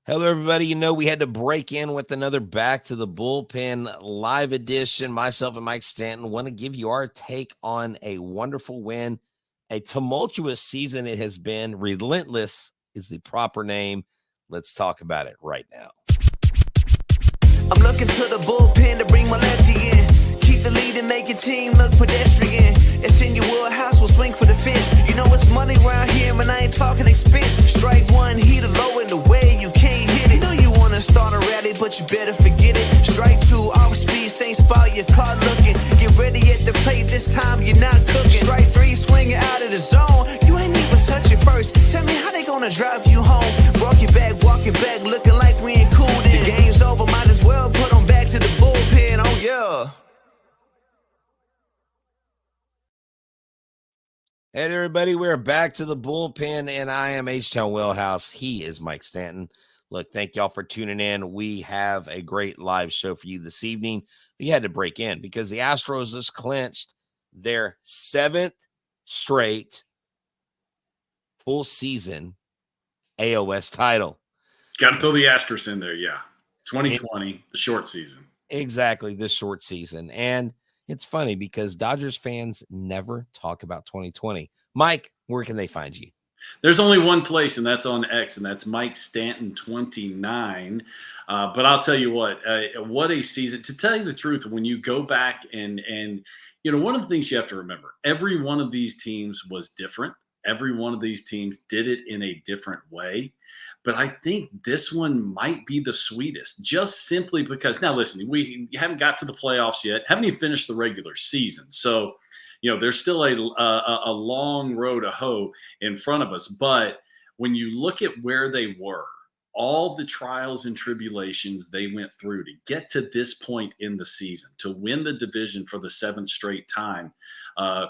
Hello, everybody. We had to break in with another Back to the Bullpen live edition. Myself and Mike Stanton want to give you our take on a wonderful win, a tumultuous season it has been. Relentless is the proper name. Let's talk about it right now. I'm looking to the bullpen to bring my lefty in. Keep the lead and make your team look pedestrian. It's in your wheelhouse, we'll swing for the fence. You know it's money around here, man, I ain't talking expense. Strike one, heat low in the way, you can't hit it. You know you want to start a rally, but you better forget it. Strike two, off speed, same spot, your car looking. Get ready at the plate, this time you're not cooking. Strike three, swinging out of the zone. You ain't even touch it first. Tell me how they gonna drive you home. Walk your back, looking like we ain't cool then. The game's over, might as well put them back to the bullpen, oh yeah. Hey there, everybody. We're back to the bullpen, and I am H-Town Wellhouse. He is Mike Stanton. Look, thank y'all for tuning in. We have a great live show for you this evening. We had to break in because the Astros just clinched their 7th straight full season AOS title. Got to throw the Astros in there, yeah. 2020, the short season. Exactly, this short season. And it's funny because Dodgers fans never talk about 2020. Mike, where can they find you? There's only one place, and that's on X, and that's Mike Stanton 29. But I'll tell you what a season. To tell you the truth, when you go back and one of the things you have to remember, every one of these teams was different. Every one of these teams did it in a different way. But I think this one might be the sweetest, just simply because, now listen, we haven't got to the playoffs yet, haven't even finished the regular season. So, there's still a long road to hoe in front of us. But when you look at where they were, all the trials and tribulations they went through to get to this point in the season, to win the division for the 7th straight time,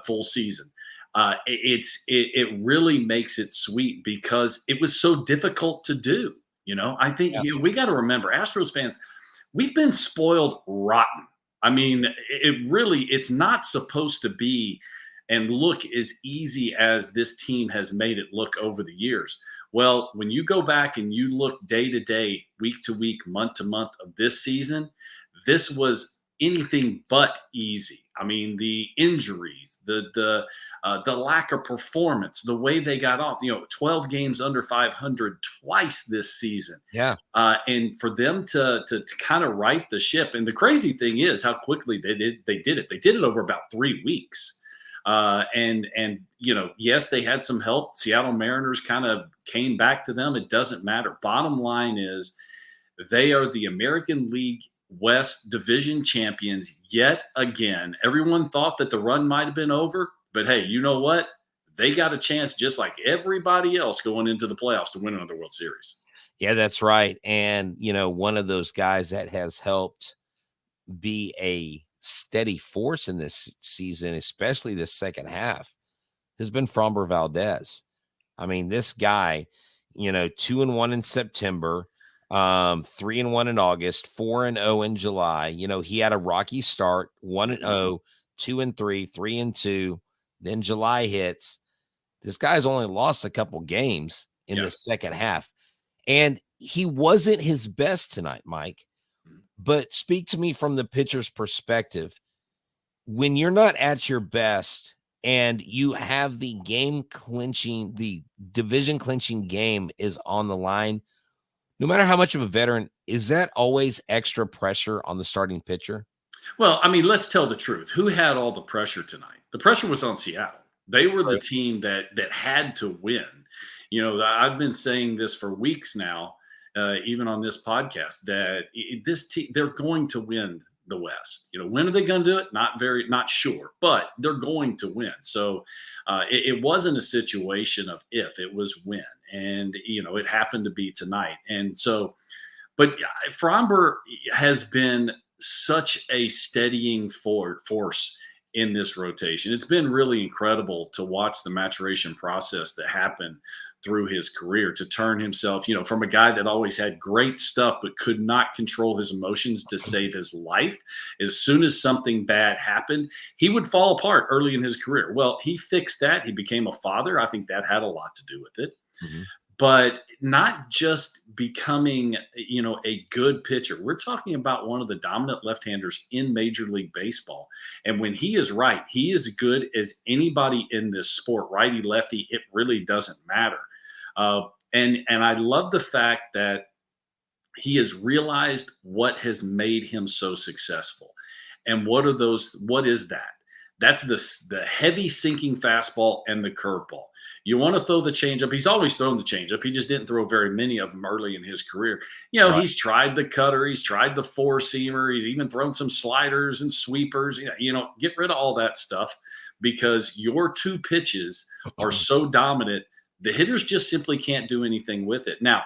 full season, it really makes it sweet because it was so difficult to do. I think we got to remember, Astros fans, we've been spoiled rotten. I mean, it's not supposed to be and look as easy as this team has made it look over the years. Well, when you go back and you look day to day, week to week, month to month of this season, this was anything but easy. I mean, the injuries, the lack of performance, the way they got off, 12 games under 500 twice this season. Yeah. And for them to kind of right the ship. And the crazy thing is how quickly they did it. They did it over about 3 weeks. Yes, they had some help. Seattle Mariners kind of came back to them. It doesn't matter. Bottom line is they are the American League West Division champions yet again. Everyone thought that the run might have been over, but hey, you know what? They got a chance just like everybody else going into the playoffs to win another World Series. Yeah, that's right. And, one of those guys that has helped be a steady force in this season, especially this second half, has been Framber Valdez. I mean, this guy, 2-1 in September, 3-1 in August, 4-0 in July. He had a rocky start, 1-0, 2-3, 3-2. Then July hits. This guy's only lost a couple games in the second half. And he wasn't his best tonight, Mike. But speak to me from the pitcher's perspective. When you're not at your best and you have the division clinching game is on the line, no matter how much of a veteran, is that always extra pressure on the starting pitcher? Well, I mean, let's tell the truth. Who had all the pressure tonight? The pressure was on Seattle. They were the team that had to win. I've been saying this for weeks now, even on this podcast, that this team, they're going to win the West. When are they going to do it? Not sure, but they're going to win. So it wasn't a situation of if, it was when. And, it happened to be tonight. And so, but Framber has been such a steadying force in this rotation. It's been really incredible to watch the maturation process that happened through his career to turn himself, from a guy that always had great stuff but could not control his emotions to save his life. As soon as something bad happened, he would fall apart early in his career. Well, he fixed that. He became a father. I think that had a lot to do with it. Mm-hmm. But not just becoming, a good pitcher. We're talking about one of the dominant left-handers in Major League Baseball. And when he is right, he is good as anybody in this sport, righty, lefty, it really doesn't matter. And I love the fact that he has realized what has made him so successful. And what is that? That's the heavy sinking fastball and the curveball. You want to throw the changeup. He's always thrown the changeup. He just didn't throw very many of them early in his career. Right. He's tried the cutter. He's tried the four-seamer. He's even thrown some sliders and sweepers. Get rid of all that stuff because your two pitches are so dominant. The hitters just simply can't do anything with it. Now,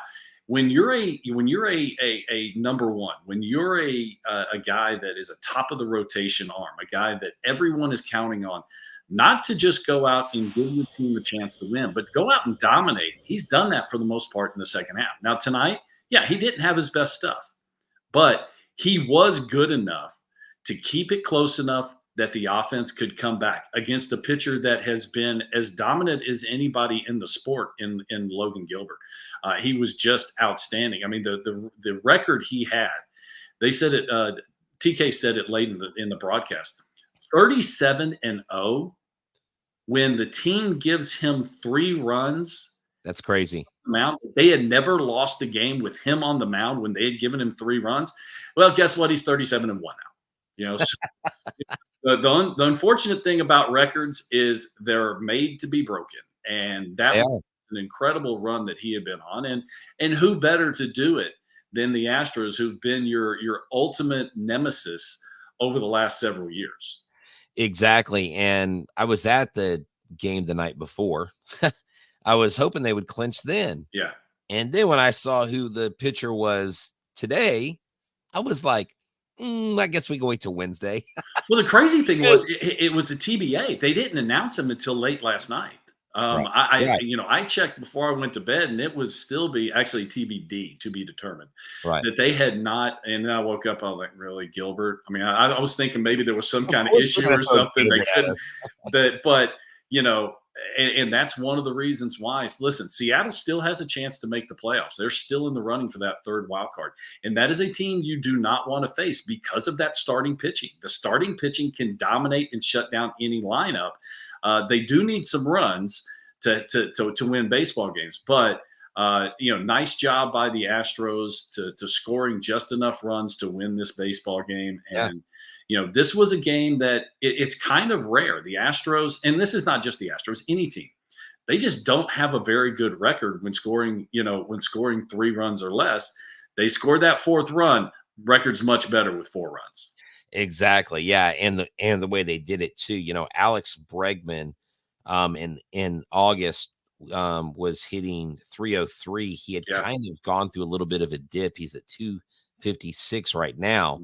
when you're a number one, when you're a guy that is a top of the rotation arm, a guy that everyone is counting on, not to just go out and give your team the chance to win, but go out and dominate. He's done that for the most part in the second half. Now tonight, he didn't have his best stuff, but he was good enough to keep it close enough that the offense could come back against a pitcher that has been as dominant as anybody in the sport in Logan Gilbert. He was just outstanding. I mean, the record he had, they said it, TK said it late in the broadcast, 37-0 when the team gives him 3 runs. That's crazy. They had never lost a game with him on the mound when they had given him 3 runs. Well, guess what? He's 37-1 now. So the unfortunate thing about records is they're made to be broken, and that was an incredible run that he had been on. And who better to do it than the Astros, who've been your ultimate nemesis over the last several years. Exactly. And I was at the game the night before. I was hoping they would clinch then. Yeah. And then when I saw who the pitcher was today, I was like, I guess we can wait till Wednesday. Well, the crazy thing was it was a TBA. They didn't announce him until late last night. I checked before I went to bed, and it was still actually TBD, to be determined. Right. That they had not, and then I woke up, I was like, really, Gilbert? I mean, I was thinking maybe there was some kind of issue or something they couldn't. And that's one of the reasons why. Listen, Seattle still has a chance to make the playoffs. They're still in the running for that third wild card. And that is a team you do not want to face because of that starting pitching. The starting pitching can dominate and shut down any lineup. They do need some runs to win baseball games. But, nice job by the Astros to scoring just enough runs to win this baseball game. And, this was a game that it's kind of rare. The Astros, and this is not just the Astros, any team, they just don't have a very good record when scoring 3 runs or less. They scored that 4th run. Record's much better with 4 runs. Exactly. Yeah. And the way they did it too, Alex Bregman, in August, was hitting 303. He had kind of gone through a little bit of a dip. He's at 256 right now.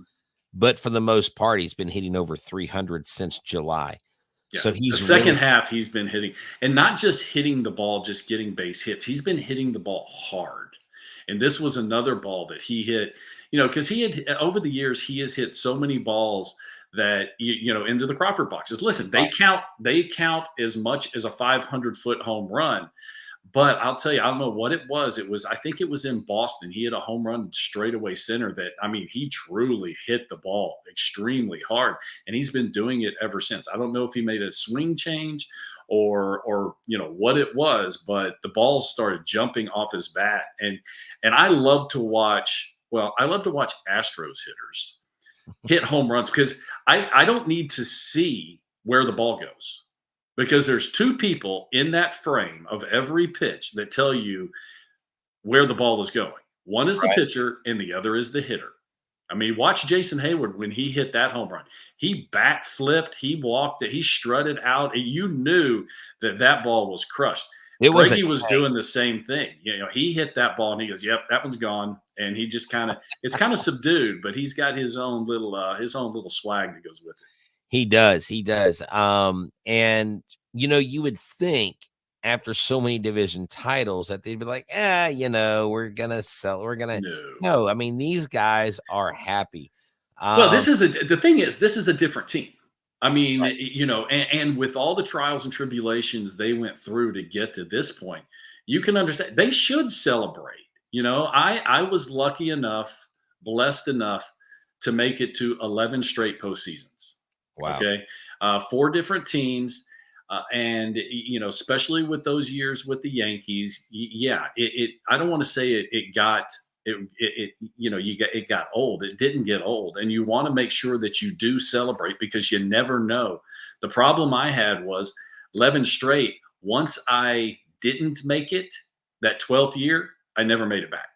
But for the most part, he's been hitting over 300 since July. Yeah. So he's the second half he's been hitting, and not just hitting the ball, just getting base hits. He's been hitting the ball hard. And this was another ball that he hit, because he had, over the years, he has hit so many balls that, into the Crawford boxes. Listen, they count as much as a 500-foot home run. But I'll tell you, I don't know what it was. I think it was in Boston. He had a home run straightaway center that, he truly hit the ball extremely hard. And he's been doing it ever since. I don't know if he made a swing change or what it was, but the balls started jumping off his bat. And I love to watch Astros hitters hit home runs because I don't need to see where the ball goes. Because there's 2 people in that frame of every pitch that tell you where the ball is going. One is the pitcher and the other is the hitter. Watch Jason Hayward when he hit that home run. He back flipped, he walked it, he strutted out, and you knew that ball was crushed. Brady was doing the same thing. He hit that ball and he goes, "Yep, that one's gone." And he just it's kind of subdued, but he's got his own little swag that goes with it. He does. And, you would think after so many division titles that they'd be like, we're going to sell. No. These guys are happy. Well, this is the thing is, this is a different team. And with all the trials and tribulations they went through to get to this point, you can understand they should celebrate. I was lucky enough, blessed enough to make it to 11 straight postseasons. Wow. Okay. 4 different teams. And especially with those years with the Yankees, yeah, I don't want to say it got it got old. It didn't get old, and you want to make sure that you do celebrate because you never know. The problem I had was 11 straight. Once I didn't make it that 12th year, I never made it back.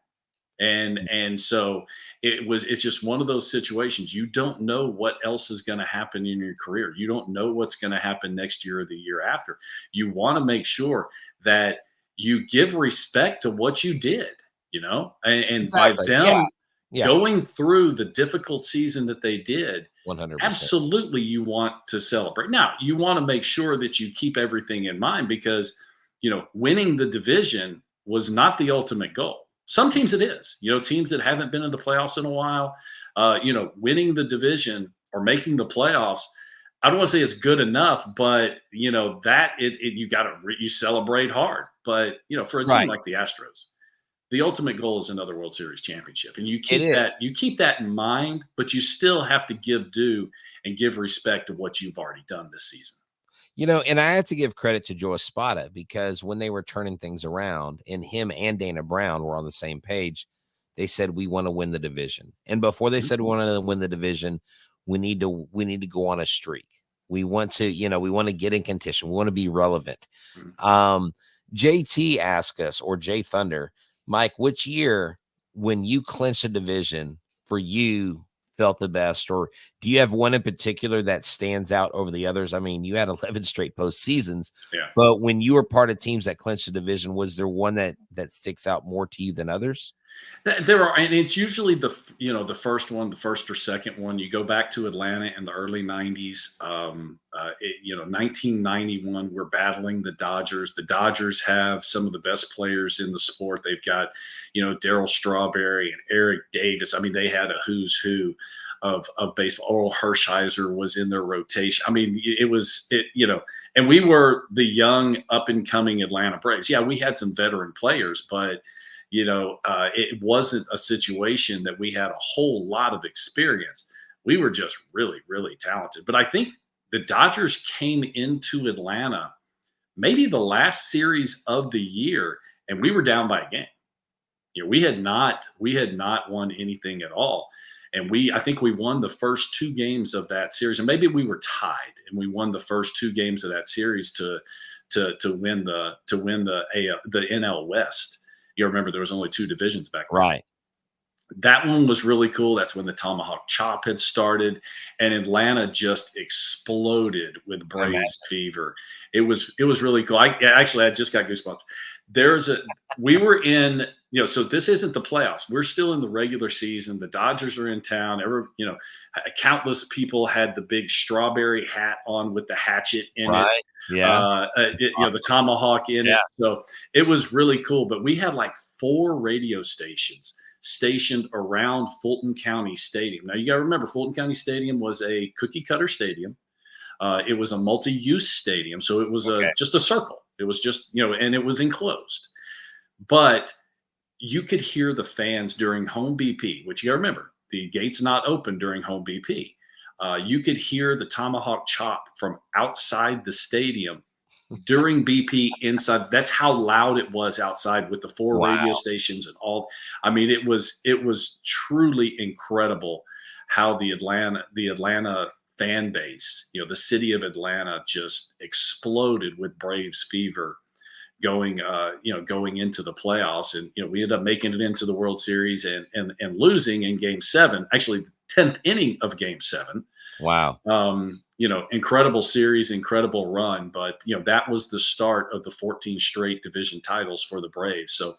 And so it's just one of those situations. You don't know what else is going to happen in your career. You don't know what's going to happen next year or the year after. You want to make sure that you give respect to what you did, and by Exactly. Yeah. them Yeah. going through the difficult season that they did, 100%. absolutely you want to celebrate. Now, you want to make sure that you keep everything in mind because, winning the division was not the ultimate goal. Some teams it is, teams that haven't been in the playoffs in a while, winning the division or making the playoffs. I don't want to say it's good enough, but that you celebrate hard. But for a team Right. like the Astros, the ultimate goal is another World Series championship, and you It keep is. that in mind. But you still have to give due and give respect to what you've already done this season. And I have to give credit to Joe Espada because when they were turning things around and him and Dana Brown were on the same page, they said, we want to win the division. And before they said we want to win the division, we need to go on a streak. We want to, we want to get in contention. We want to be relevant. JT asked us, or Jay Thunder, Mike, which year when you clinched a division for you felt the best, or do you have one in particular that stands out over the others? I mean, you had 11 straight postseasons, Yeah. but when you were part of teams that clinched the division, was there one that sticks out more to you than others? There are, and it's usually the first one, the first or second one. You go back to Atlanta in the early '90s. 1991, we're battling the Dodgers. The Dodgers have some of the best players in the sport. They've got, Darryl Strawberry and Eric Davis. I mean, they had a who's who of baseball. Oral Hershiser was in their rotation. I mean, and we were the young up and coming Atlanta Braves. Yeah, we had some veteran players, but it wasn't a situation that we had a whole lot of experience. We were just really, really talented. But I think the Dodgers came into Atlanta maybe the last series of the year, and we were down by a game. We had not won anything at all. And I think we won the first 2 games of that series, and maybe we were tied, and we won the first 2 games of that series to win the NL West. You remember there was only 2 divisions back then. Right. That one was really cool. That's when the tomahawk chop had started, and Atlanta just exploded with Braves fever. It was really cool. I just got goosebumps. We were in, so this isn't the playoffs. We're still in the regular season. The Dodgers are in town. Countless people had the big strawberry hat on with the hatchet in it. Yeah. The tomahawk in it. So it was really cool. But we had like 4 radio stations stationed around Fulton County Stadium. Now you got to remember, Fulton County Stadium was a cookie cutter stadium. It was a multi-use stadium, so it was just a circle. It was just and it was enclosed. But you could hear the fans during home BP, which you got to remember, the gate's not open during home BP. You could hear the tomahawk chop from outside the stadium during BP inside. That's how loud it was outside with the 4 radio stations and all. I mean, it was truly incredible how the Atlanta fan base, the city of Atlanta just exploded with Braves fever going into the playoffs. And, we ended up making it into the World Series and losing in Game 7, actually the 10th inning of Game 7. Wow. Incredible series, incredible run. But, that was the start of the 14 straight division titles for the Braves. So,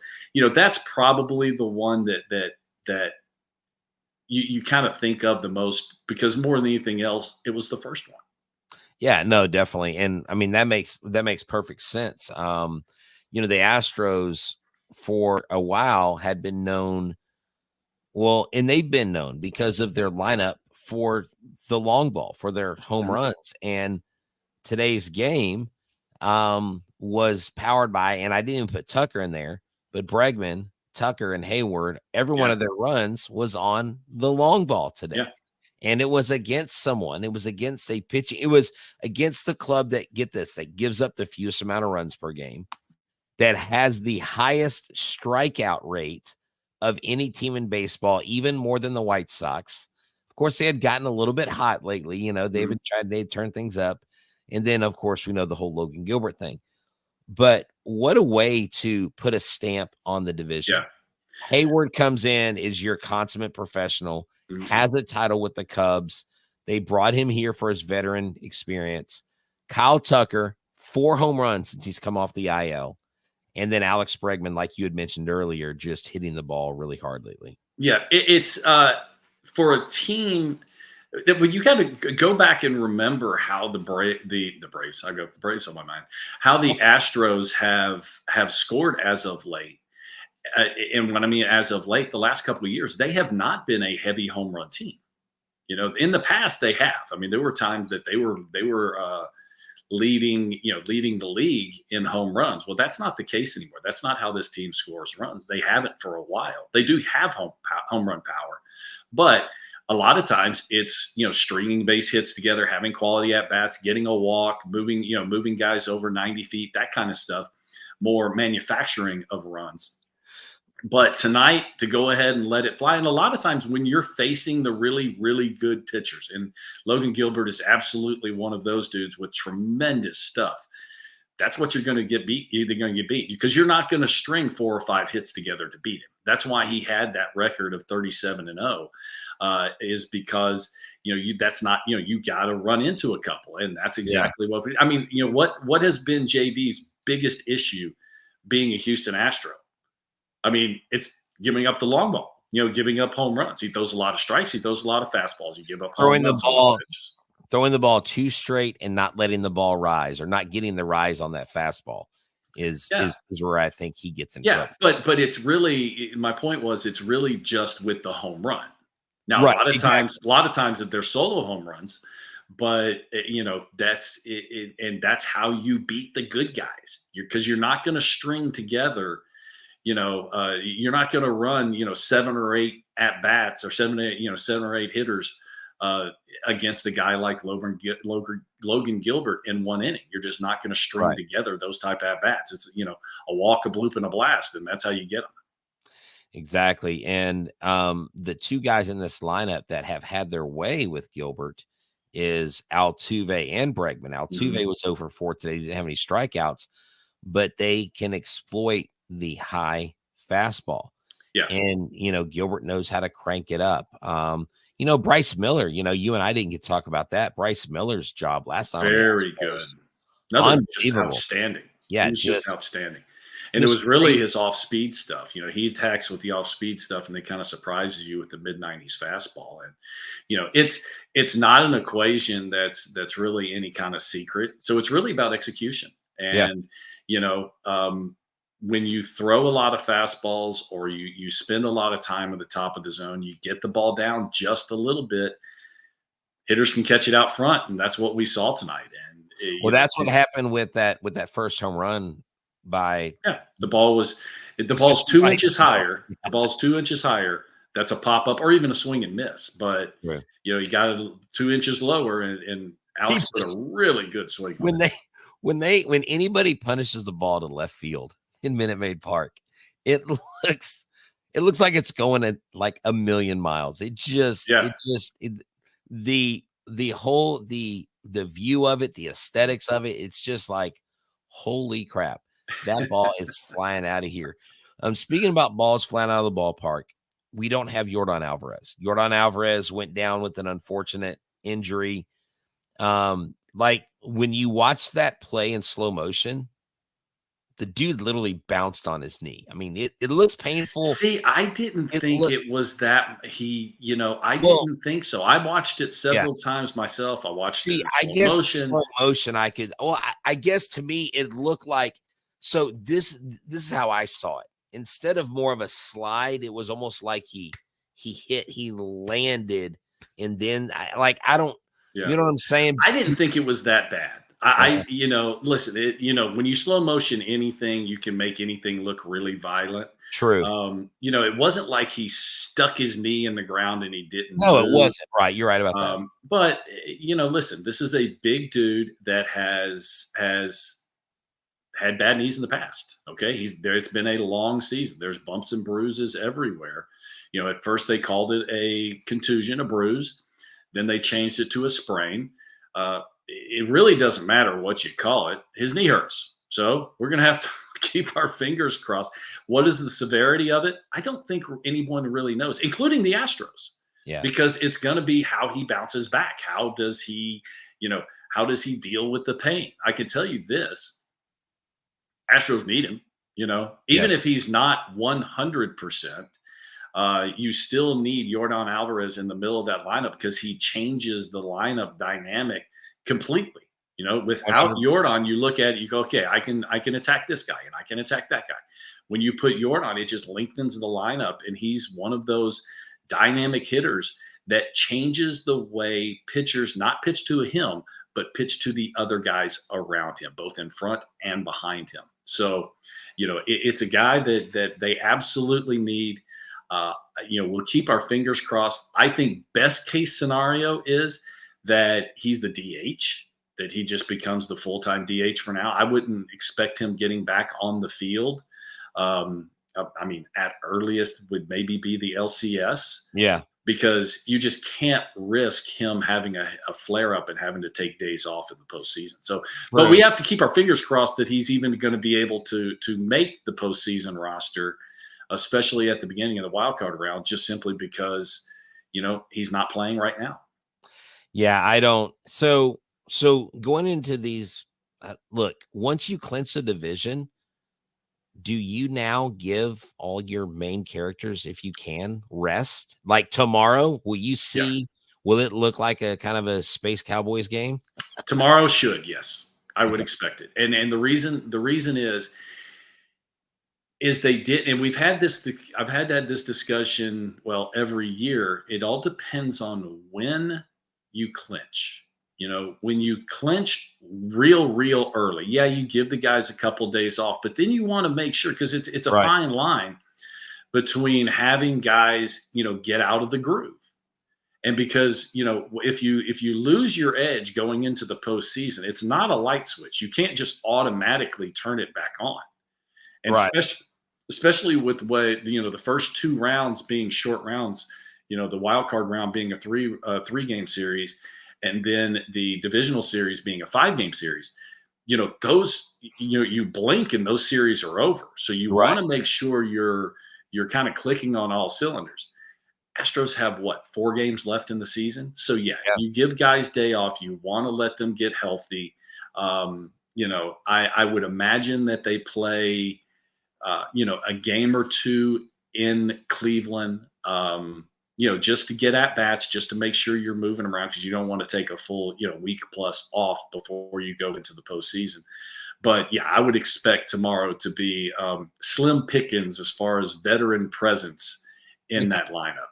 that's probably the one that you kind of think of the most, because more than anything else, it was the first one. Yeah, no, definitely. And I mean, that makes perfect sense. The Astros for a while had been known, and they've been known because of their lineup for the long ball, for their home runs. And today's game was powered by, and I didn't even put Tucker in there, but Bregman, Tucker and Hayward, every one of their runs was on the long ball today. Yeah. And it was against someone. It was against a pitching. It was against the club that, get this, that gives up the fewest amount of runs per game, that has the highest strikeout rate of any team in baseball, even more than the White Sox. Of course, they had gotten a little bit hot lately. You know, they'd turn things up. And then, of course, we know the whole Logan Gilbert thing. But what a way to put a stamp on the division. Yeah. Hayward comes in, is your consummate professional, has a title with the Cubs. They brought him here for his veteran experience. Kyle Tucker, 4 home runs since he's come off the IL. And then Alex Bregman, like you had mentioned earlier, just hitting the ball really hard lately. Yeah, it's for a team that when you got to go back and remember how the Braves, I got the Braves on my mind, how the Astros have scored as of late. And when I mean as of late, the last couple of years, they have not been a heavy home run team. You know, in the past they have. I mean, there were times that they were leading the league in home runs. Well, that's not the case anymore. That's not how this team scores runs. They haven't for a while. They do have home run power, but a lot of times it's, you know, stringing base hits together, having quality at bats, getting a walk, moving guys over 90 feet, that kind of stuff, more manufacturing of runs. But tonight, to go ahead and let it fly. And a lot of times when you're facing the really, really good pitchers, and Logan Gilbert is absolutely one of those dudes with tremendous stuff, that's what you're going to get beat. You're going to get beat because you're not going to string 4 or 5 hits together to beat him. That's why he had that record of 37-0, is because, you know, that's not, you know, you got to run into a couple. And that's exactly what, I mean, you know, what has been JV's biggest issue being a Houston Astro? I mean, it's giving up the long ball, you know, giving up home runs. He throws a lot of strikes. He throws a lot of fastballs. You give up throwing the ball too straight and not letting the ball rise, or not getting the rise on that fastball is where I think he gets in trouble. But it's really, my point was, it's really just with the home run. Now, right, a lot of times that they're solo home runs, but you know, that's it, and that's how you beat the good guys. Because you're not going to string together. You know, you're not going to run, you know, 7 or 8 at bats or 7 or 8 hitters against a guy like Logan Gilbert in 1 inning. You're just not going to string together those type at bats. It's, you know, a walk, a bloop, and a blast, and that's how you get them. Exactly. And the 2 guys in this lineup that have had their way with Gilbert is Altuve and Bregman. Altuve was 0 for 4 today. He didn't have any strikeouts, but they can exploit the high fastball. Yeah. And, you know, Gilbert knows how to crank it up. You know, Bryce Miller, you know, you and I didn't get to talk about that. Bryce Miller's job last time. Very good. Another just outstanding. Yeah. It was just outstanding. And it was really his off-speed stuff. You know, he attacks with the off-speed stuff, and they kind of surprises you with the mid-90s fastball. And, you know, it's not an equation that's really any kind of secret. So it's really about execution. And, you know, when you throw a lot of fastballs, or you spend a lot of time at the top of the zone, you get the ball down just a little bit, hitters can catch it out front. And that's what we saw tonight. And that's what happened with that first home run the ball's 2 inches higher. The ball's 2 inches higher. That's a pop up or even a swing and miss. But you know, you got it 2 inches lower, and Alex put a really good swing. When anybody punishes the ball to left field in Minute Maid Park, it looks like it's going at like a million miles. The view of it, the aesthetics of it, it's just like, holy crap, that ball is flying out of here. Speaking about balls flying out of the ballpark, we don't have Yordan Alvarez. Yordan Alvarez went down with an unfortunate injury. Like when you watch that play in slow motion, the dude literally bounced on his knee. I mean, it looks painful. See, I didn't think it was that I didn't think so. I watched it several times myself. I watched it in slow motion. I guess to me, it looked like, so this is how I saw it. Instead of more of a slide, it was almost like he landed, and then you know what I'm saying? I didn't think it was that bad. Listen, when you slow motion anything, you can make anything look really violent. True. It wasn't like he stuck his knee in the ground and he didn't No, it move. wasn't. Right. You're right about that. But listen, this is a big dude that has had bad knees in the past. Okay, he's there. It's been a long season. There's bumps and bruises everywhere. At first they called it a contusion, a bruise. Then they changed it to a sprain. It really doesn't matter what you call it. His knee hurts. So we're going to have to keep our fingers crossed. What is the severity of it? I don't think anyone really knows, including the Astros. Yeah. Because it's going to be how he bounces back. How does he deal with the pain? I can tell you this. Astros need him, even if he's not 100%. You still need Yordan Alvarez in the middle of that lineup because he changes the lineup dynamic completely. Without 100%. Yordan, you look at it, you go, okay, I can attack this guy and I can attack that guy. When you put Yordan, it just lengthens the lineup, and he's one of those dynamic hitters that changes the way pitchers not pitch to him, but pitch to the other guys around him, both in front and behind him. So, it's a guy that they absolutely need. We'll keep our fingers crossed. I think best case scenario is that he's the DH, that he just becomes the full-time DH for now. I wouldn't expect him getting back on the field. At earliest would maybe be the LCS. Yeah. Because you just can't risk him having a flare-up and having to take days off in the postseason. So, But we have to keep our fingers crossed that he's even going to be able to make the postseason roster, especially at the beginning of the wild card round, just simply because, he's not playing right now. Yeah, I don't. So going into these, look, once you clinch the division, do you now give all your main characters, if you can, rest? Like tomorrow, will you see, will it look like a kind of a Space Cowboys game? Tomorrow should, yes. I would expect it. And the reason is they did, and I've had this discussion, every year. It all depends on when you clinch. When you clinch real early, you give the guys a couple days off, but then you want to make sure, because it's a fine line between having guys, get out of the groove. And because, if you lose your edge going into the postseason, it's not a light switch. You can't just automatically turn it back on. And especially with the way, the first two rounds being short rounds, the wild card round being a three-game series, and then the divisional series being a 5-game series, those, you blink and those series are over. So you want to make sure you're kind of clicking on all cylinders. Astros have 4 games left in the season. So you give guys day off. You want to let them get healthy. I would imagine that they play, a game or two in Cleveland, just to get at bats, just to make sure you're moving around, because you don't want to take a full, week plus off before you go into the postseason. But I would expect tomorrow to be slim pickings as far as veteran presence in that lineup.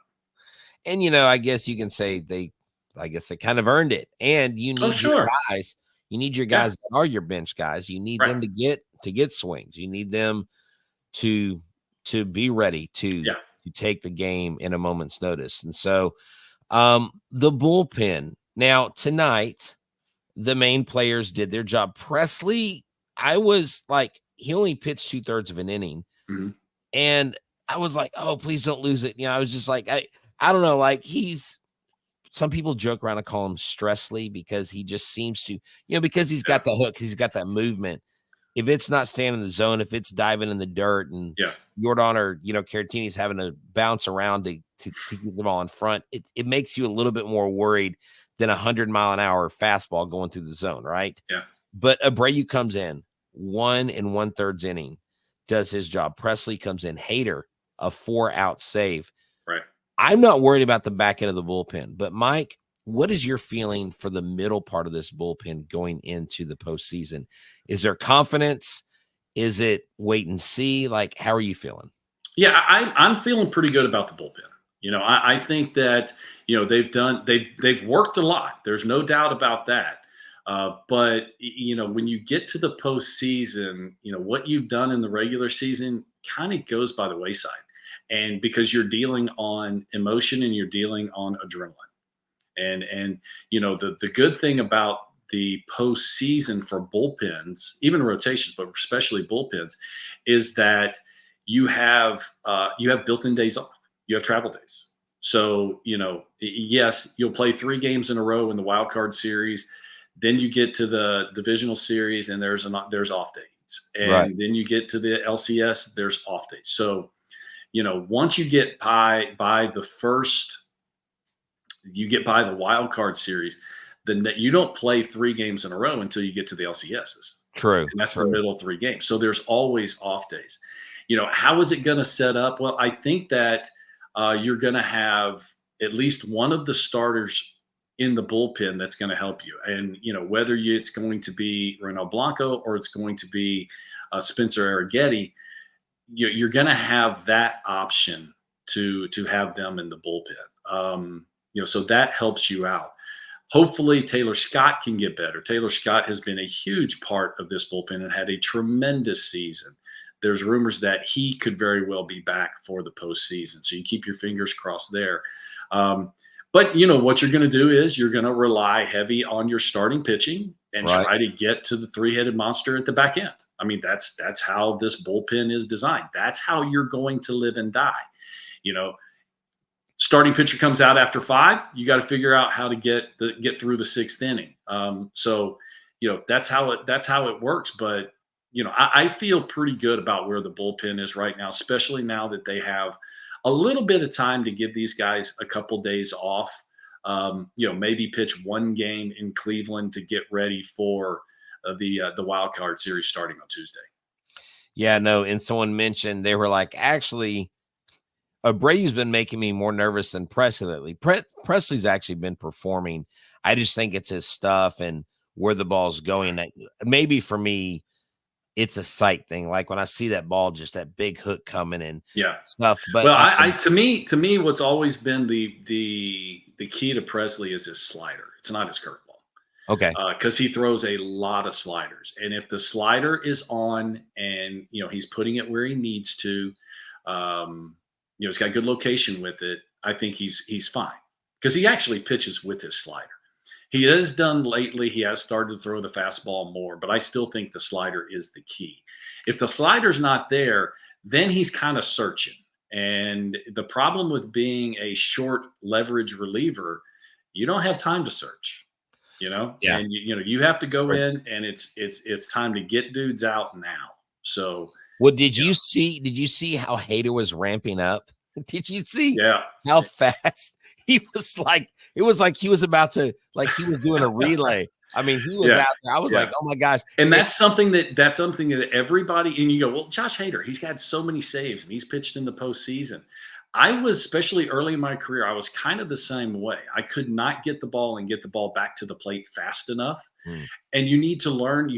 And, I guess you can say they kind of earned it. And you need your guys. You need your guys that are your bench guys. You need them to get swings. You need them to be ready to take the game in a moment's notice. And so the bullpen, now tonight, the main players did their job. Presley, I was like, he only pitched 2/3 of an inning. Mm-hmm. And I was like, oh, please don't lose it. I was just like, I don't know. Like some people joke around and call him Stressley because he just seems to, because he's got the hook, he's got that movement. If it's not staying in the zone, if it's diving in the dirt and Yordan or, Caratini's having to bounce around to keep the ball in front, it makes you a little bit more worried than 100-mile-an-hour fastball going through the zone, right? Yeah. But Abreu comes in 1 1/3 inning, does his job. Presley comes in, Hader, a 4-out save. Right. I'm not worried about the back end of the bullpen, but Mike, what is your feeling for the middle part of this bullpen going into the postseason? Is there confidence? Is it wait and see? Like, how are you feeling? Yeah, I'm feeling pretty good about the bullpen. I think that, they've worked a lot. There's no doubt about that. But when you get to the postseason, what you've done in the regular season, kind of goes by the wayside. And because you're dealing on emotion and you're dealing on adrenaline. And the good thing about the postseason for bullpens, even rotations, but especially bullpens, is that you have built-in days off. You have travel days. So, yes, you'll play 3 games in a row in the wild card series. Then you get to the divisional series and there's off days. And Right. then you get to the LCS, there's off days. So, once you get by the wild card series, then you don't play 3 games in a row until you get to the LCSs. True. And that's the middle 3 games. So there's always off days. How is it going to set up? Well, I think that you're going to have at least one of the starters in the bullpen that's going to help you. And, whether it's going to be Reno Blanco or it's going to be Spencer Arrighetti, you're going to have that option to have them in the bullpen. So that helps you out. Hopefully Taylor Scott can get better. Taylor Scott has been a huge part of this bullpen and had a tremendous season. There's rumors that he could very well be back for the postseason. So you keep your fingers crossed there. But what you're going to do is you're going to rely heavy on your starting pitching and Right. try to get to the 3-headed monster at the back end. I mean, that's how this bullpen is designed. That's how you're going to live and die. Starting pitcher comes out after 5, you got to figure out how to get through the 6th inning. So that's how it works. But I feel pretty good about where the bullpen is right now, especially now that they have a little bit of time to give these guys a couple days off. Maybe pitch 1 game in Cleveland to get ready for the wild card series starting on Tuesday. Yeah, no. And someone mentioned they were like, actually, Brady's been making me more nervous than Presley lately. Presley's actually been performing. I just think it's his stuff and where the ball's going. Maybe for me, it's a sight thing. Like when I see that ball, just that big hook coming and stuff. But to me, what's always been the key to Presley is his slider. It's not his curveball. Okay. Because he throws a lot of sliders, and if the slider is on and he's putting it where he needs to, he's got good location with it. I think he's fine because he actually pitches with his slider. He has done lately. He has started to throw the fastball more, but I still think the slider is the key. If the slider's not there, then he's kind of searching. And the problem with being a short leverage reliever, you don't have time to search. Yeah. And you have to go in, and it's time to get dudes out now. So. Well, did you see how Hader was ramping up? Did you see how fast he was? Like, it was like he was about to, like he was doing a relay. I mean, he was out there. I was like, oh my gosh. And that's something that everybody, and you go, well, Josh Hader, he's had so many saves and he's pitched in the postseason. I was, especially early in my career, I was kind of the same way. I could not get the ball back to the plate fast enough. And you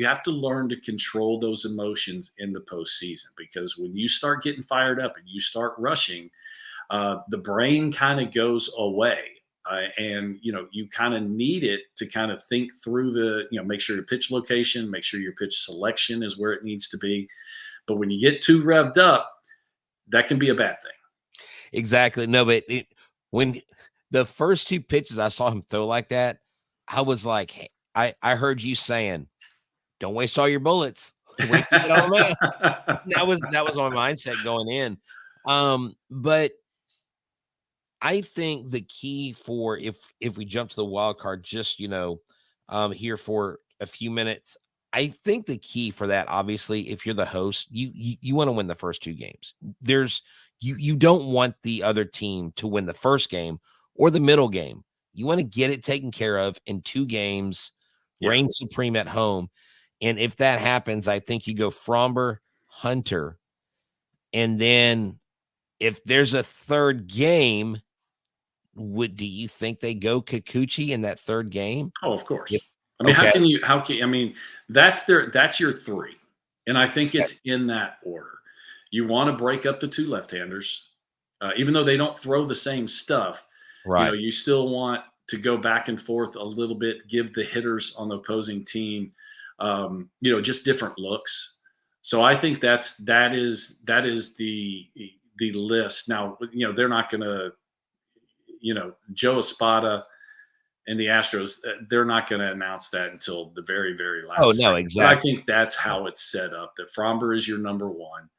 have to learn to control those emotions in the postseason, because when you start getting fired up and you start rushing, the brain kind of goes away. And you kind of need it to kind of think through make sure your pitch location, make sure your pitch selection is where it needs to be. But when you get too revved up, that can be a bad thing. Exactly. No, but when the first 2 pitches I saw him throw like that, I was like, hey, I heard you saying, don't waste all your bullets. Wait to get on that. That was my mindset going in. But I think the key for if we jump to the wild card, just here for a few minutes, I think the key for that, obviously, if you're the host, you want to win the first 2 games. You don't want the other team to win the first game or the middle game. You want to get it taken care of in 2 games, reign supreme at home. And if that happens, I think you go Fromber, Hunter, and then if there's a 3rd game, do you think they go Kikuchi in that 3rd game? Oh, of course. I mean, that's your 3. And I think it's in that order. You want to break up the 2 left-handers, even though they don't throw the same stuff. Right. You still want to go back and forth a little bit, give the hitters on the opposing team, just different looks. So I think that is the list. Now, they're not going to, Joe Espada and the Astros, they're not going to announce that until the very, very Oh, last no, second. But I exactly. think that's how it's set up. That Fromber is your number one,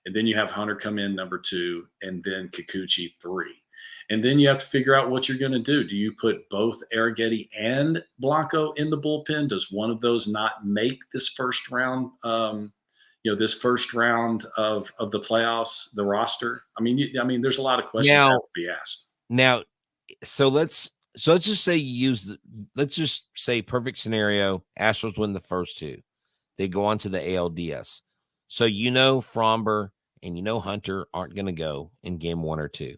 and then you have Hunter come in number two, and then Kikuchi three. And then you have to figure out what you're going to do. Do you put both Arrighetti and Blanco in the bullpen? Does one of those not make this first round? This first round of the playoffs, the roster. I mean, there's a lot of questions that have to be asked. Now, so let's just say let's just say perfect scenario. Astros win the first two. They go on to the ALDS. So Fromber and Hunter aren't going to go in game 1 or 2.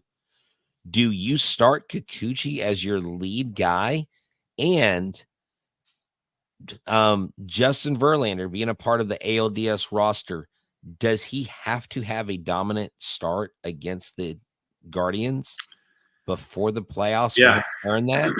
Do you start Kikuchi as your lead guy and Justin Verlander being a part of the ALDS roster? Does he have to have a dominant start against the Guardians before the playoffs for him to earn that?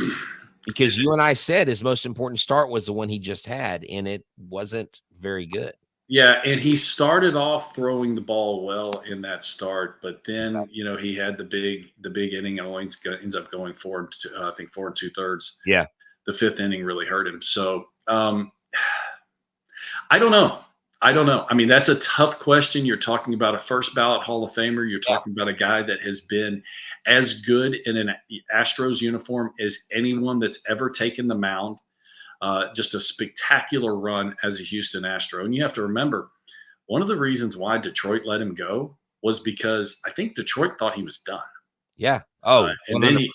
Because you and I said his most important start was the one he just had, and it wasn't very good. Yeah, and he started off throwing the ball well in that start, but then he had the big inning and only ends up going 4 2/3. Yeah, the 5th inning really hurt him. So I don't know. I mean, that's a tough question. You're talking about a first ballot Hall of Famer. You're talking about a guy that has been as good in an Astros uniform as anyone that's ever taken the mound. Just a spectacular run as a Houston Astro. And you have to remember, one of the reasons why Detroit let him go was because I think Detroit thought he was done. Yeah. Oh, and then he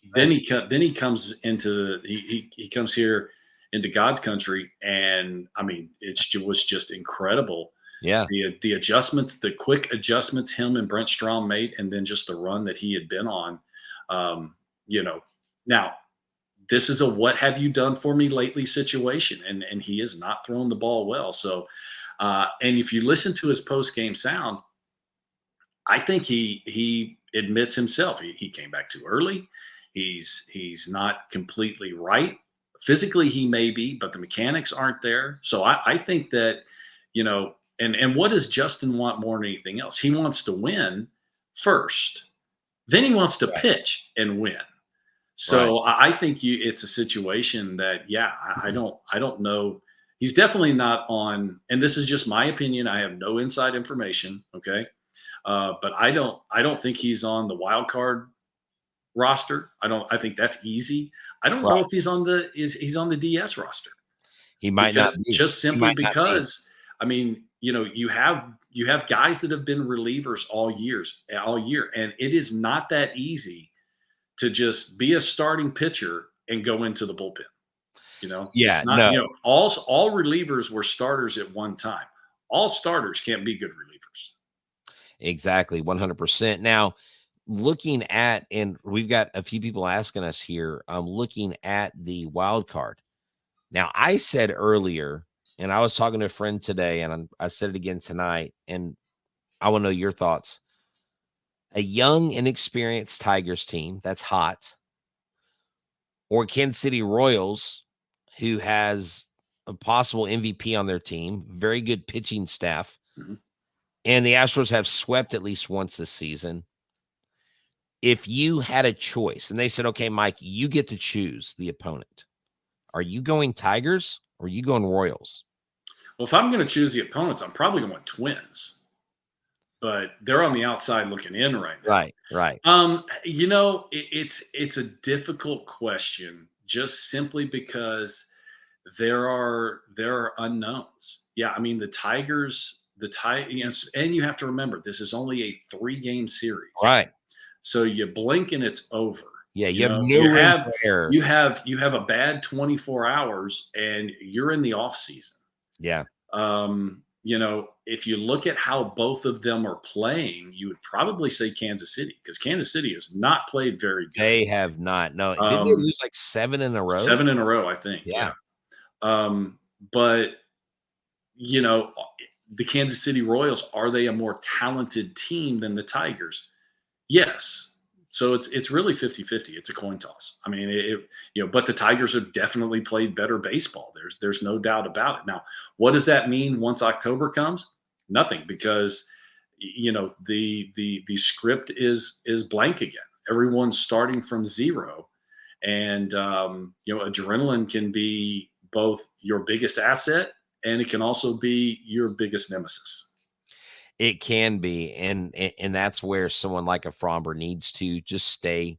comes into he comes here into God's country, and I mean, it was just incredible. Yeah. The adjustments, the quick adjustments him and Brent Strom made, and then just the run that he had been on. Now, this is a what have you done for me lately situation, and he is not throwing the ball well. So, and if you listen to his post game sound, I think he admits himself he came back too early. He's not completely right. Physically, he may be, but the mechanics aren't there. So I think that, and what does Justin want more than anything else? He wants to win first. Then he wants to pitch and win. So I think it's a situation that, I don't know. He's definitely not on, and this is just my opinion. I have no inside information. Okay. But I don't think he's on the wild card roster. I think that's easy. I don't know if he's on the DS roster. He might not be. Just simply because, I mean, you have guys that have been relievers all year, and it is not that easy to just be a starting pitcher and go into the bullpen. It's not, all relievers were starters at one time. All starters can't be good relievers. Exactly. 100%. Now, looking at, and we've got a few people asking us here, looking at the wild card. Now, I said earlier, and I was talking to a friend today, and I said it again tonight, and I want to know your thoughts. A young, inexperienced Tigers team that's hot, or Kansas City Royals, who has a possible MVP on their team, very good pitching staff, and the Astros have swept at least once this season. If you had a choice, and they said, okay, Mike, you get to choose the opponent, are you going Tigers or are you going Royals? Well, if I'm going to choose the opponents, I'm probably going Twins. But they're on the outside looking in right now. Right. It's a difficult question just simply because there are unknowns. Yeah, I mean the Tigers, and you have to remember this is only a 3-game series. Right. So you blink and it's over. Yeah, you have a bad 24 hours and you're in the off season. Yeah. If you look at how both of them are playing, you would probably say Kansas City, because Kansas City has not played very good. They have not. No, did they lose like 7 in a row? 7 in a row, I think. Yeah. But the Kansas City Royals, are they a more talented team than the Tigers? Yes. So it's really 50-50. It's a coin toss. I mean, but the Tigers have definitely played better baseball. There's no doubt about it. Now, what does that mean once October comes? Nothing, because the script is blank again. Everyone's starting from zero, and adrenaline can be both your biggest asset and it can also be your biggest nemesis. It can be, and that's where someone like a Fromber needs to just stay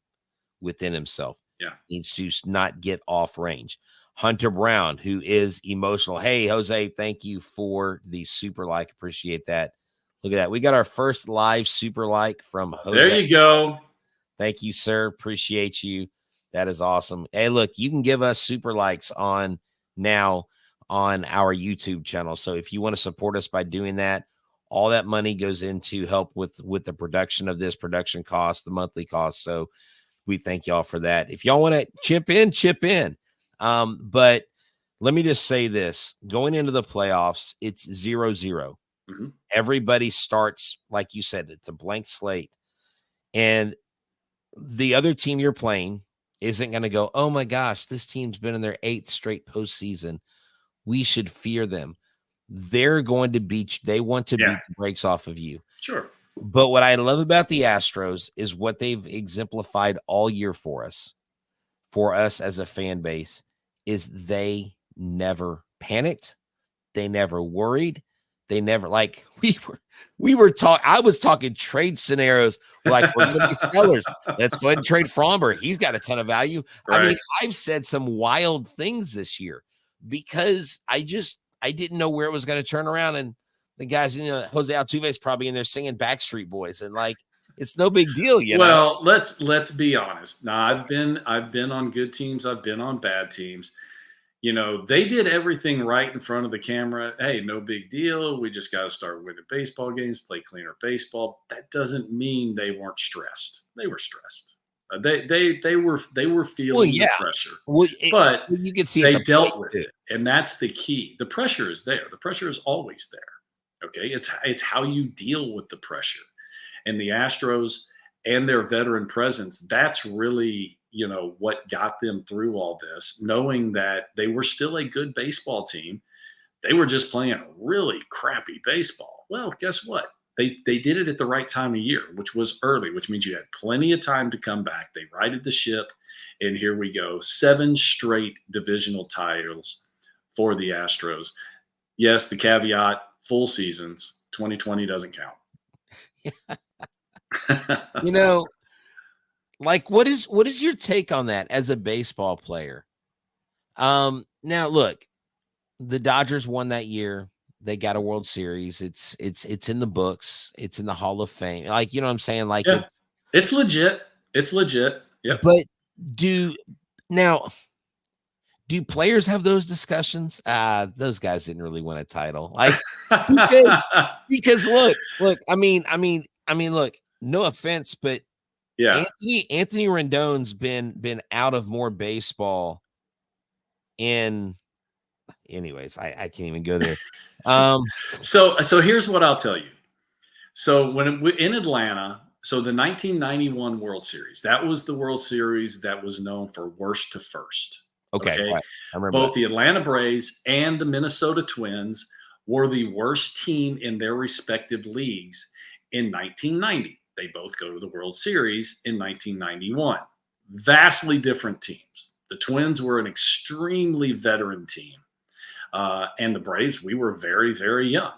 within himself. Yeah. Needs to not get off range. Hunter Brown, who is emotional. Hey, Jose, thank you for the super like. Appreciate that. Look at that. We got our first live super like from Jose. There you go. Thank you, sir. Appreciate you. That is awesome. Hey, look, you can give us super likes on our YouTube channel. So if you want to support us by doing that, all that money goes into help with the production of this production cost, the monthly cost. So we thank y'all for that. If y'all want to chip in. But let me just say this, going into the playoffs, it's 0-0. Mm-hmm. Everybody starts, like you said, it's a blank slate. And the other team you're playing isn't going to go, oh my gosh, this team's been in their 8th straight postseason. We should fear them. They're going to they want to beat the brakes off of you. Sure. But what I love about the Astros is what they've exemplified all year for us as a fan base, is they never panicked. They never worried. They never, like, we were talking, I was talking trade scenarios, like, we're going to be sellers. Let's go ahead and trade Fromber. He's got a ton of value. Right. I mean, I've said some wild things this year because I didn't know where it was going to turn around. And the guys, Jose Altuve is probably in there singing Backstreet Boys, and like, it's no big deal, know. Let's be honest. Now, I've been on good teams. I've been on bad teams. They did everything right in front of the camera. Hey, no big deal. We just got to start winning baseball games, play cleaner baseball. That doesn't mean they weren't stressed. They were stressed. They were feeling the pressure. But you can see they dealt with it, and that's the key. The pressure is there. The pressure is always there. Okay, it's how you deal with the pressure. And the Astros and their veteran presence, that's really what got them through all this, knowing that they were still a good baseball team. They were just playing really crappy baseball. Well, guess what? They did it at the right time of year, which was early, which means you had plenty of time to come back. They righted the ship, and here we go. 7 straight divisional titles for the Astros. Yes, the caveat, full seasons, 2020 doesn't count. Like, what is your take on that as a baseball player? Now look, the Dodgers won that year. They got a World Series. It's in the books. It's in the Hall of Fame. Like, you know what I'm saying? Like, it's legit. It's legit. Yep. But do players have those discussions? Those guys didn't really win a title. Like, because look, I mean, look, no offense, but yeah, Anthony Rendon's been out of more baseball in. Anyways, I can't even go there. So here's what I'll tell you. So when in Atlanta, so the 1991 World Series, that was the World Series that was known for worst to first. Okay. Right. I remember both the Atlanta Braves and the Minnesota Twins were the worst team in their respective leagues in 1990. They both go to the World Series in 1991. Vastly different teams. The Twins were an extremely veteran team. And the Braves, we were very, very young.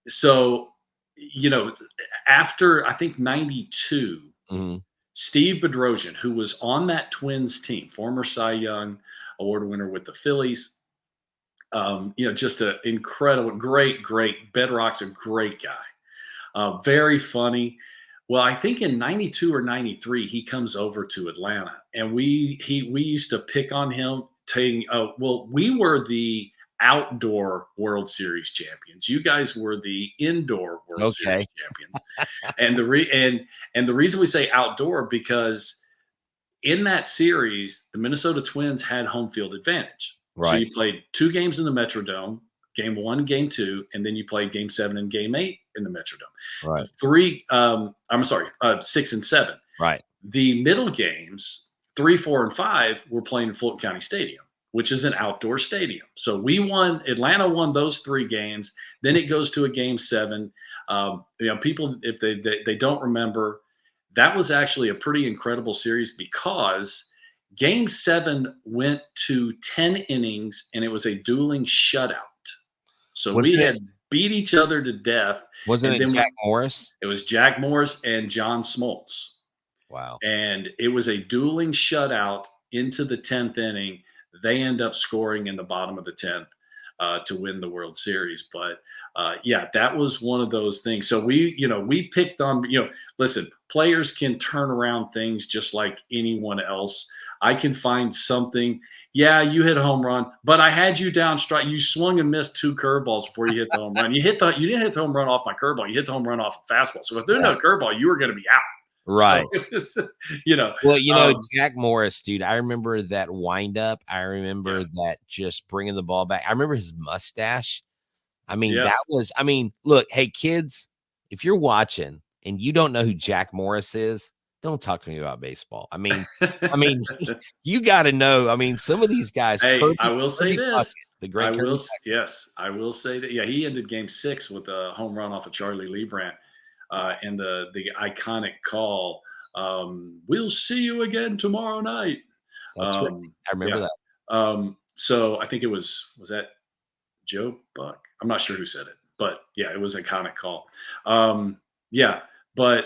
So, after I think 92, mm-hmm. Steve Bedrosian, who was on that Twins team, former Cy Young Award winner with the Phillies, just an incredible, great. Bedrock's a great guy. Very funny. Well, I think in 92 or 93, he comes over to Atlanta, and we used to pick on him. We were the outdoor World Series champions. You guys were the indoor World Series champions. And the reason we say outdoor, because in that series, the Minnesota Twins had home field advantage. Right. So you played 2 games in the Metrodome, game 1, game 2, and then you played game 7 and game 8 in the Metrodome. Right. 6 and 7. Right. The middle games, 3, 4, and 5 were playing in Fulton County Stadium, which is an outdoor stadium. So Atlanta won those 3 games. Then it goes to a game 7. People, if they don't remember, that was actually a pretty incredible series because game 7 went to 10 innings and it was a dueling shutout. So we had beat each other to death. Wasn't it Jack Morris? It was Jack Morris and John Smoltz. Wow. And it was a dueling shutout into the 10th inning. They end up scoring in the bottom of the 10th to win the World Series. But that was one of those things. So we picked on, listen, players can turn around things just like anyone else. I can find something. Yeah, you hit a home run, but I had you down strike. You swung and missed 2 curveballs before you hit the home run. You didn't hit the home run off my curveball. You hit the home run off a fastball. So if there's no curveball, you were going to be out. Right. So it was, Well, Jack Morris, dude, I remember that windup. I remember that just bringing the ball back. I remember his mustache. I mean, look, hey, kids, if you're watching and you don't know who Jack Morris is, don't talk to me about baseball. I mean, you got to know. I mean, some of these guys. Hey, I will say this. I will say that. Yeah, he ended game 6 with a home run off of Charlie Leibrandt, and the iconic call. We'll see you again tomorrow night. That's right. I remember that. So I think it was that Joe Buck. I'm not sure who said it, but yeah, it was an iconic call. But.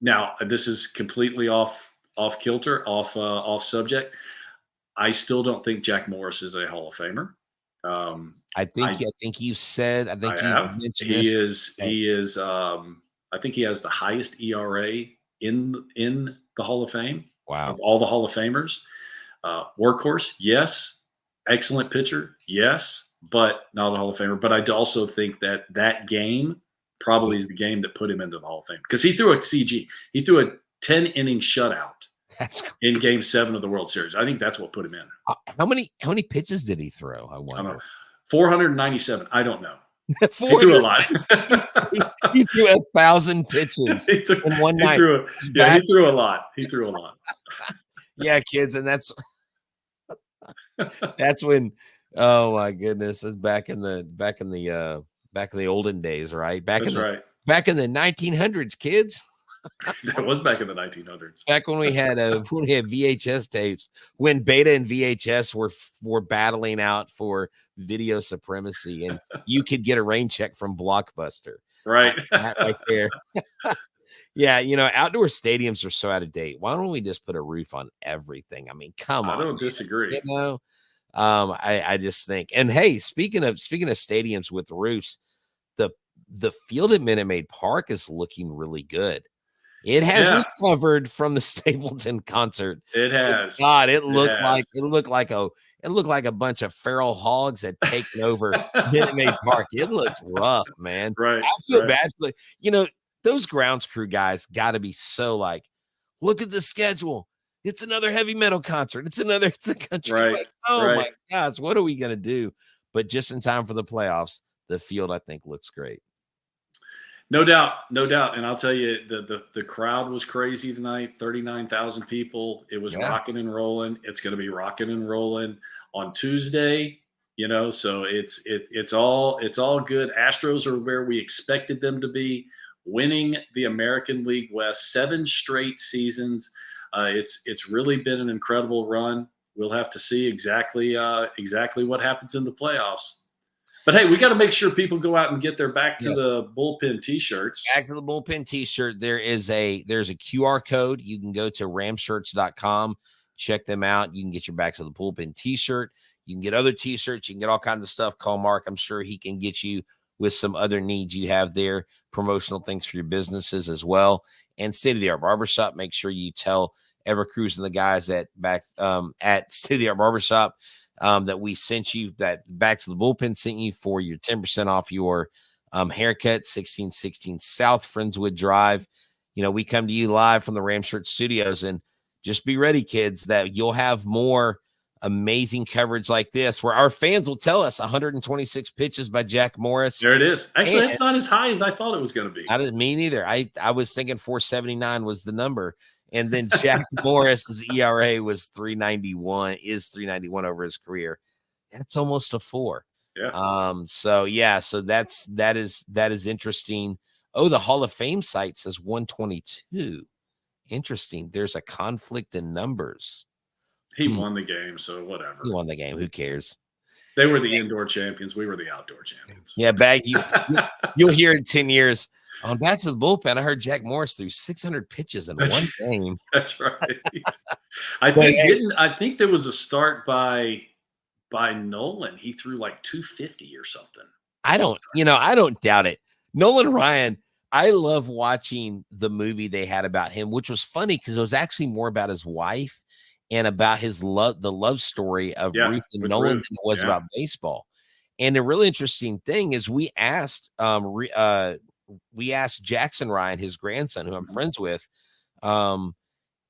Now, this is completely off kilter, off subject. I still don't think Jack Morris is a Hall of Famer. I think you said. I think you mentioned he is. I think he has the highest ERA in the Hall of Fame. Wow! Of all the Hall of Famers, workhorse, yes. Excellent pitcher, yes, but not a Hall of Famer. But I also think that game probably is the game that put him into the Hall of Fame because he threw a CG. He threw a 10-inning shutout. That's crazy. In game 7 of the World Series. I think that's what put him in. How many pitches did he throw? I wonder. I don't know. 497. I don't know. He threw a lot. He threw 1,000 pitches in one night. He threw a lot. Yeah, kids, and that's when. Oh my goodness! It's back in the olden days, right? Back in the 1900s, kids. That was back in the 1900s. Back when we had VHS tapes, when Beta and VHS were battling out for video supremacy, and you could get a rain check from Blockbuster. Right. That right there. Yeah, outdoor stadiums are so out of date. Why don't we just put a roof on everything? I mean, come on. I don't disagree. I just think, and hey, speaking of stadiums with roofs, the field at Minute Maid Park is looking really good. It has recovered from the Stapleton concert. It has. God, it looked like a bunch of feral hogs had taken over Minute Maid Park. It looks rough, man. Right. I feel bad. Those grounds crew guys got to be so like, look at the schedule. It's another heavy metal concert. It's a country. Right. Like, my gosh, what are we gonna do? But just in time for the playoffs, the field I think looks great. No doubt. And I'll tell you, the crowd was crazy tonight. 39,000 people. It was rocking and rolling. It's going to be rocking and rolling on Tuesday. So it's all good. Astros are where we expected them to be, winning the American League West 7 straight seasons. It's really been an incredible run. We'll have to see exactly what happens in the playoffs. But hey, we got to make sure people go out and get their back to the bullpen t-shirts. Back to the bullpen t-shirt. There's a QR code. You can go to ramshirts.com, check them out. You can get your back to the bullpen t-shirt. You can get other t-shirts. You can get all kinds of stuff. Call Mark. I'm sure he can get you with some other needs you have there, promotional things for your businesses as well. And state-of-the-art barbershop. Make sure you tell Evercruise and the guys at State-of-the-Art Barbershop that we sent you, that Back to the Bullpen sent you for your 10% off your haircut, 1616 South Friendswood Drive. We come to you live from the Ramshirt Studios, and just be ready, kids, that you'll have more amazing coverage like this where our fans will tell us 126 pitches by Jack Morris. There it is. Actually, that's not as high as I thought it was going to be. I didn't mean either. I was thinking 479 was the number. And then Jack Morris's ERA was 391 over his career. That's almost a 4. Yeah. So that is interesting. Oh, the Hall of Fame site says 122. Interesting. There's a conflict in numbers. He won the game, so whatever. He won the game. Who cares? They were the indoor champions. We were the outdoor champions. Yeah, you'll hear in 10 years. On Back to the Bullpen, I heard Jack Morris threw 600 pitches in one game. That's right. I think there was a start by Nolan. He threw like 250 or something. I don't doubt it. Nolan Ryan, I love watching the movie they had about him, which was funny because it was actually more about his wife and about his the love story of Ruth and Nolan than it was about baseball. And the really interesting thing is we asked Jackson Ryan, his grandson, who I'm friends with.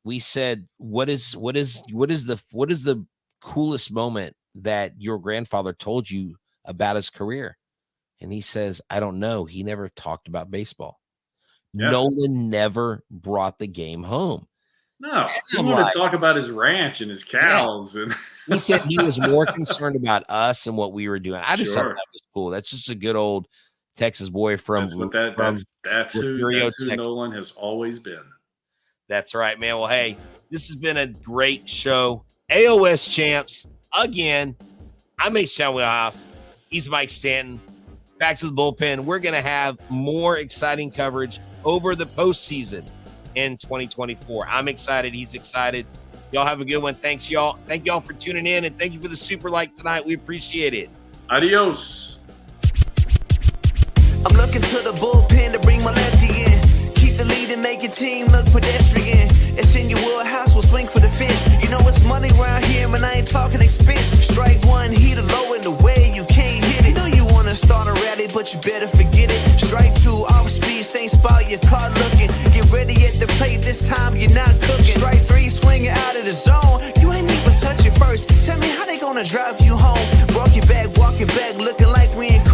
We said, what is the coolest moment that your grandfather told you about his career? And he says, I don't know. He never talked about baseball. Yeah. Nolan never brought the game home. No, he wanted to talk about his ranch and his cows. Yeah. And he said he was more concerned about us and what we were doing. I just thought that was cool. That's just a good old Texas boy from that's who Nolan has always been. That's right, man. Well, hey, this has been a great show. AOS champs again. I'm H-Town Wheelhouse. He's Mike Stanton. Back to the Bullpen. We're going to have more exciting coverage over the postseason in 2024. I'm excited. He's excited. Y'all have a good one. Thanks, y'all. Thank y'all for tuning in, and thank you for the super like tonight. We appreciate it. Adios. I'm looking to the bullpen to bring my lefty in. Keep the lead and make your team look pedestrian. It's in your wheelhouse, we'll swing for the fence. You know it's money around here, man, I ain't talking expense. Strike one, heat a low in the way, you can't hit it. You know you want to start a rally, but you better forget it. Strike two, off speed, same spot, your car looking. Get ready at the plate, this time you're not cooking. Strike three, swinging out of the zone. You ain't even touch it first. Tell me how they gonna drive you home. Walking back, looking like we ain't